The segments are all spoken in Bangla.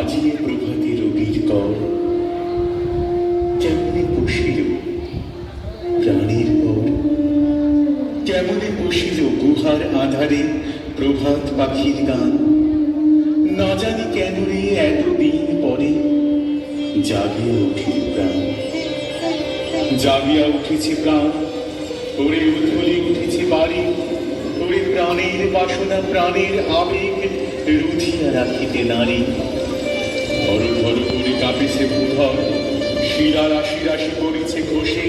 বাজিয়ে প্রভাতে রবির কর, কেমনে বসিল প্রাণের পর, কেমনে বসিল গুহার আধারে প্রভাত পাখির গান। না জানি কেন রে এতদিন পরে জাগিয়া উঠিল প্রাণ, জাগিয়া উঠেছে প্রাণ, ওরে উথলি উঠেছে বাড়ি, ওরে প্রাণের বাসনা প্রাণের আবেগ রুধিয়া রাখিতে নারী। ধর ধর করে কাঁপেছে ভূধর, শিরা রাশি রাশি করেছে ঘষে,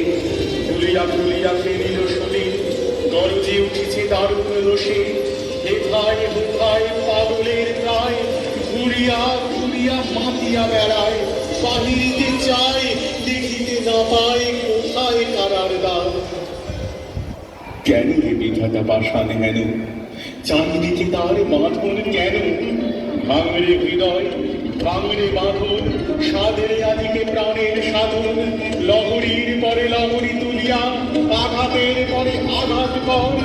তুলিয়া তুলিয়া ফেরিল শোনে, গরজে উঠেছে দারুণ রোষে। হেথায় হেথায় পাগলের প্রায়, ঘুরিয়া ঘুরিয়া মাতিয়া বেড়ায়, বাহিরিতে চায় দেখিতে না পায় কোথায় কারার দ্বার। কেন রে বিধাতা পাষাণ হেন, চারিদিকে তার বাঁধন কেন? ভাঙরে হৃদয় ভাঙরে বাঁধন, সাধের আদিকে প্রাণের সাধন। লহরীর পরে লহরী তুলিয়া আঘাতের পরে আঘাত কর,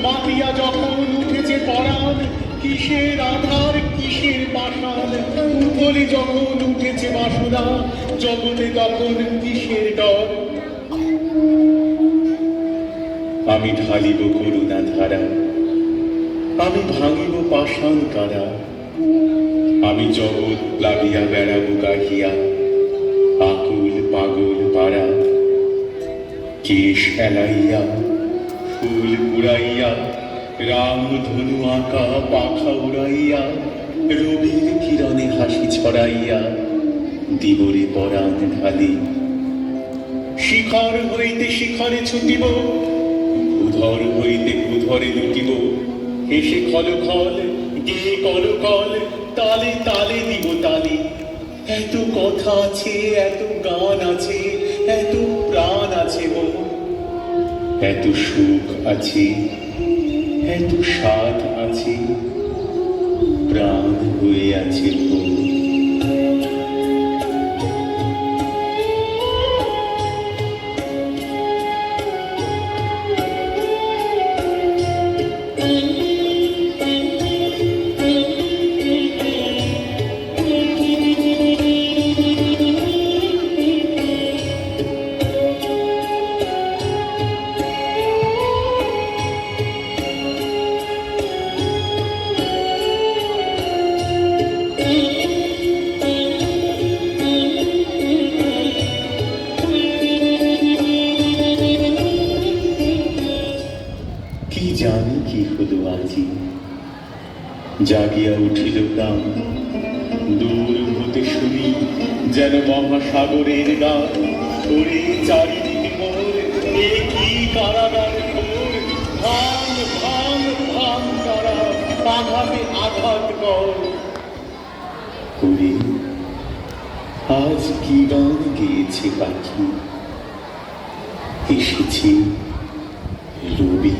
মাতিয়া যখন উঠেছে পরাণ, কিসের আধার কিসের পাষাণ। উথলি যখন উঠেছে বাসনা, জগতে তখন কিসের ডর। আমি ঢালিব করুণা ধারা, আমি ভাঙিব পাষাণ কারা, আমি জগৎ প্লাবিয়া বেড়াবো গাহিয়া আকুল পাগল পাড়া। কেশ এলাইয়া ফুল পুড়াইয়া, রাম ধনু আঁকা পাখা উড়াইয়া, রবির কিরণে হাসি ছড়াইয়া দিবরে পরাণ ঢালি। শিখর হইতে শিখরে ছুটিব, উধর হইতে উধরে লুটিব, হেসে খল খল গে কল কল, তালে তালে দিব তালে। এত কথা আছে এত গান আছে এত প্রাণ আছে মন, এত সুখ আছে এত স্বাদ আছে, প্রাণ হয়ে আছে মন। কি জানি কি হলো আজি, জাগিয়া উঠিল প্রাণ। দূর হতে শুনি যেন মহাসাগরের গান, ওরে চারিদিকে মোর এ কি কারাগার ঘোর। ভাঙ ভাঙ ভাঙ তারা, আঘাতে আঘাত কর। ওরে আজ কি গান গেয়েছে পাখি, এসেছে রবি।